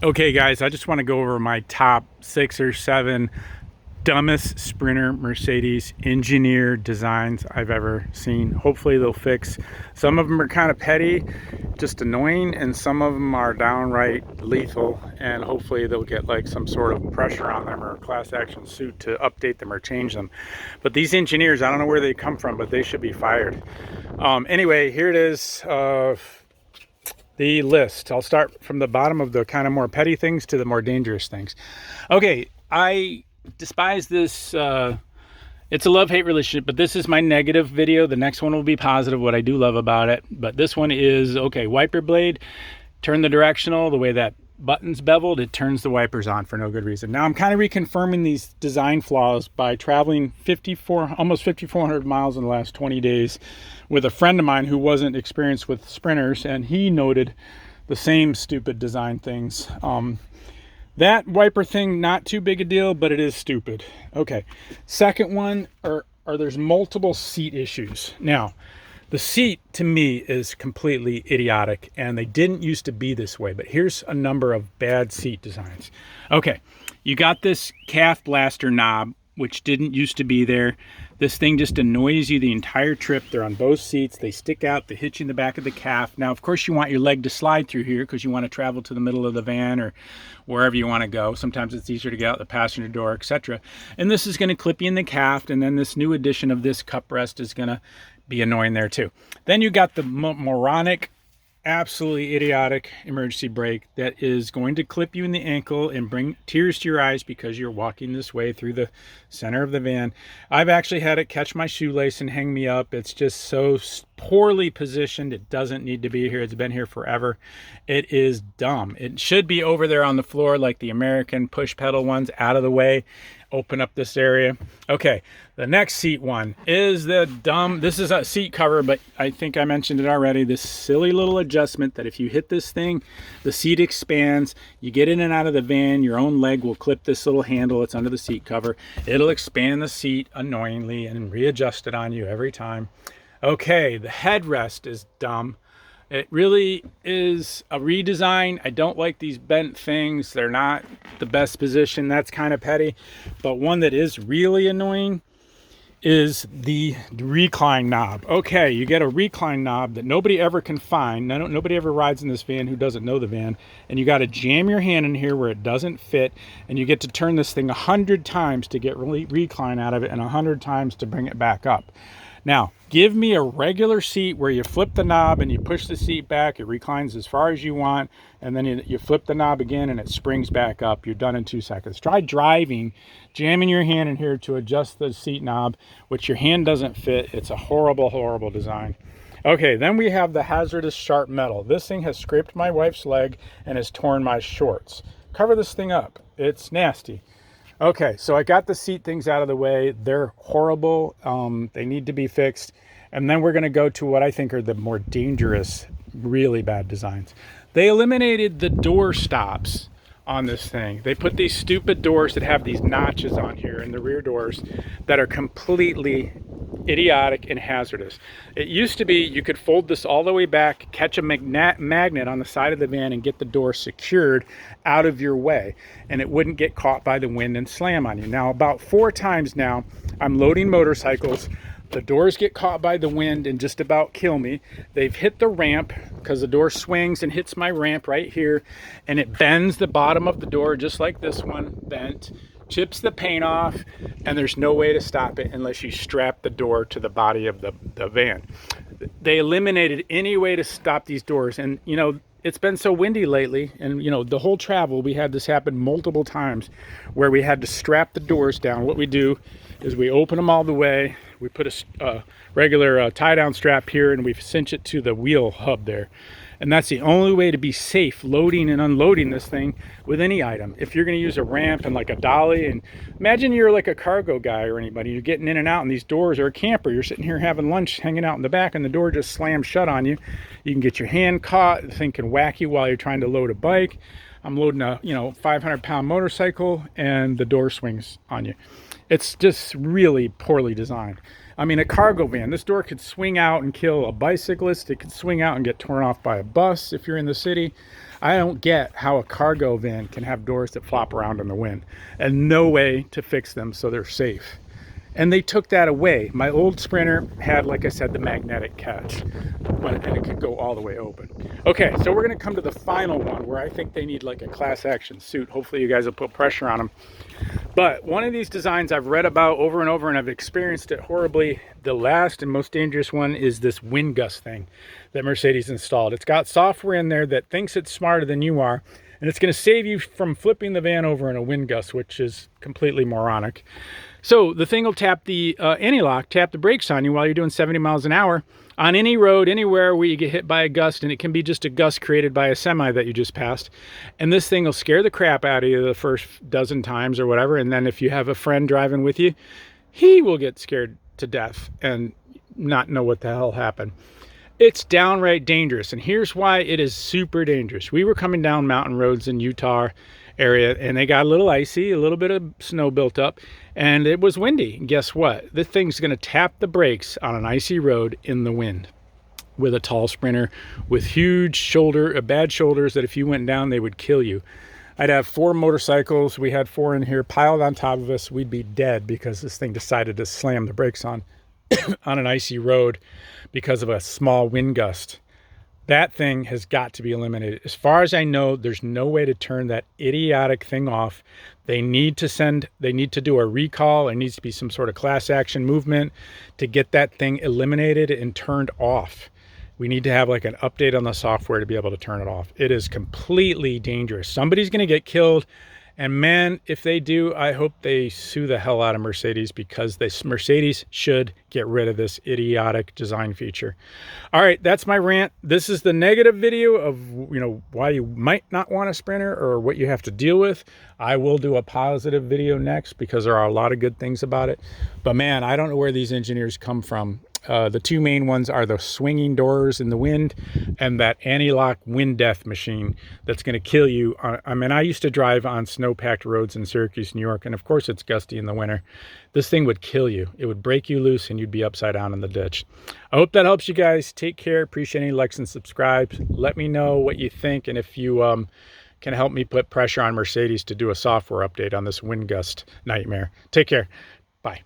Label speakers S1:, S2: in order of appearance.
S1: Okay guys, I just want to go over my top 6 or 7 dumbest Sprinter Mercedes engineer designs I've ever seen. Hopefully they'll fix. Some of them are kind of petty, just annoying, and some of them are downright lethal, and hopefully they'll get like some sort of pressure on them or a class action suit to update them or change them. But these engineers, I don't know where they come from, but they should be fired. Anyway, here it is. The list. I'll start from the bottom of the kind of more petty things to the more dangerous things. Okay, I despise this. It's a love-hate relationship, but this is my negative video. The next one will be positive, what I do love about it. But this one is, okay, wiper blade, turn the directional, the way that button's beveled, it turns the wipers on for no good reason. Now I'm kind of reconfirming these design flaws by traveling almost 5,400 miles in the last 20 days with a friend of mine who wasn't experienced with sprinters, and he noted the same stupid design things. That wiper thing, not too big a deal, but it is stupid. Okay, second one are there's multiple seat issues. Now, the seat to me is completely idiotic, and they didn't used to be this way, but here's a number of bad seat designs. Okay, you got this calf blaster knob, which didn't used to be there. This thing just annoys you the entire trip. They're on both seats. They stick out. They hit you in the back of the calf. Now, of course, you want your leg to slide through here because you want to travel to the middle of the van or wherever you want to go. Sometimes it's easier to get out the passenger door, etc. And this is going to clip you in the calf, and then this new addition of this cup rest is going to be annoying there too. Then you got the moronic, absolutely idiotic emergency brake that is going to clip you in the ankle and bring tears to your eyes because you're walking this way through the center of the van. I've actually had it catch my shoelace and hang me up. It's just so poorly positioned. It doesn't need to be here. It's been here forever. It is dumb. It should be over there on the floor like the American push pedal ones, out of the way. Open up this area. Okay, the next seat one is the dumb, this is a seat cover, but I think I mentioned it already, this silly little adjustment that if you hit this thing, the seat expands, you get in and out of the van, your own leg will clip this little handle that's under the seat cover. It'll expand the seat annoyingly and readjust it on you every time. Okay, the headrest is dumb. It really is a redesign. I don't like these bent things. They're not the best position. That's kind of petty. But one that is really annoying is the recline knob. Okay, you get a recline knob that nobody ever can find. Nobody ever rides in this van who doesn't know the van. And you got to jam your hand in here where it doesn't fit. And you get to turn this thing 100 times to get recline out of it and 100 times to bring it back up. Now, give me a regular seat where you flip the knob and you push the seat back, it reclines as far as you want, and then you flip the knob again and it springs back up. You're done in 2 seconds. Try driving, jamming your hand in here to adjust the seat knob, which your hand doesn't fit. It's a horrible, horrible design. Okay, then we have the hazardous sharp metal. This thing has scraped my wife's leg and has torn my shorts. Cover this thing up. It's nasty. Okay, so I got the seat things out of the way. They're horrible. They need to be fixed. And then we're going to go to what I think are the more dangerous, really bad designs. They eliminated the door stops on this thing. They put these stupid doors that have these notches on here in the rear doors that are completely idiotic and hazardous. It used to be you could fold this all the way back, catch a magnet on the side of the van and get the door secured out of your way, and it wouldn't get caught by the wind and slam on you. Now, about 4 times now, I'm loading motorcycles. The doors get caught by the wind and just about kill me. They've hit the ramp because the door swings and hits my ramp right here, and it bends the bottom of the door just like this one bent, chips the paint off, and there's no way to stop it unless you strap the door to the body of the van. They eliminated any way to stop these doors, and you know, it's been so windy lately, and you know, the whole travel we had this happen multiple times where we had to strap the doors down. What we do is we open them all the way, we put a regular tie-down strap here, and we cinch it to the wheel hub there. And that's the only way to be safe loading and unloading this thing with any item. If you're going to use a ramp and like a dolly, and imagine you're like a cargo guy or anybody, you're getting in and out, and these doors are a camper, you're sitting here having lunch, hanging out in the back, and the door just slams shut on you. You can get your hand caught, the thing can whack you while you're trying to load a bike. I'm loading a 500-pound motorcycle, and the door swings on you. It's just really poorly designed. I mean, a cargo van, this door could swing out and kill a bicyclist. It could swing out and get torn off by a bus if you're in the city. I don't get how a cargo van can have doors that flop around in the wind and no way to fix them so they're safe. And they took that away. My old Sprinter had, like I said, the magnetic catch, and it could go all the way open. Okay, so we're gonna come to the final one where I think they need like a class action suit. Hopefully you guys will put pressure on them. But one of these designs I've read about over and over, and I've experienced it horribly. The last and most dangerous one is this wind gust thing that Mercedes installed. It's got software in there that thinks it's smarter than you are, and it's gonna save you from flipping the van over in a wind gust, which is completely moronic. So the thing will tap the anti-lock, tap the brakes on you while you're doing 70 miles an hour on any road, anywhere where you get hit by a gust, and it can be just a gust created by a semi that you just passed. And this thing will scare the crap out of you the first dozen times or whatever. And then if you have a friend driving with you, he will get scared to death and not know what the hell happened. It's downright dangerous. And here's why it is super dangerous. We were coming down mountain roads in Utah area, and they got a little icy, a little bit of snow built up, and it was windy. And guess what? This thing's going to tap the brakes on an icy road in the wind with a tall Sprinter with huge bad shoulders that if you went down, they would kill you. I'd have 4 motorcycles. We had 4 in here piled on top of us. We'd be dead because this thing decided to slam the brakes on on an icy road because of a small wind gust. That thing has got to be eliminated. As far as I know, there's no way to turn that idiotic thing off. They need to do a recall. There needs to be some sort of class action movement to get that thing eliminated and turned off. We need to have like an update on the software to be able to turn it off. It is completely dangerous. Somebody's going to get killed. And man, if they do, I hope they sue the hell out of Mercedes, because Mercedes should get rid of this idiotic design feature. All right, that's my rant. This is the negative video of, why you might not want a Sprinter or what you have to deal with. I will do a positive video next because there are a lot of good things about it. But man, I don't know where these engineers come from. The 2 main ones are the swinging doors in the wind and that anti-lock wind death machine that's going to kill you. I used to drive on snow-packed roads in Syracuse, New York, and of course it's gusty in the winter. This thing would kill you. It would break you loose and you'd be upside down in the ditch. I hope that helps you guys. Take care. Appreciate any likes and subscribes. Let me know what you think, and if you can help me put pressure on Mercedes to do a software update on this wind gust nightmare. Take care. Bye.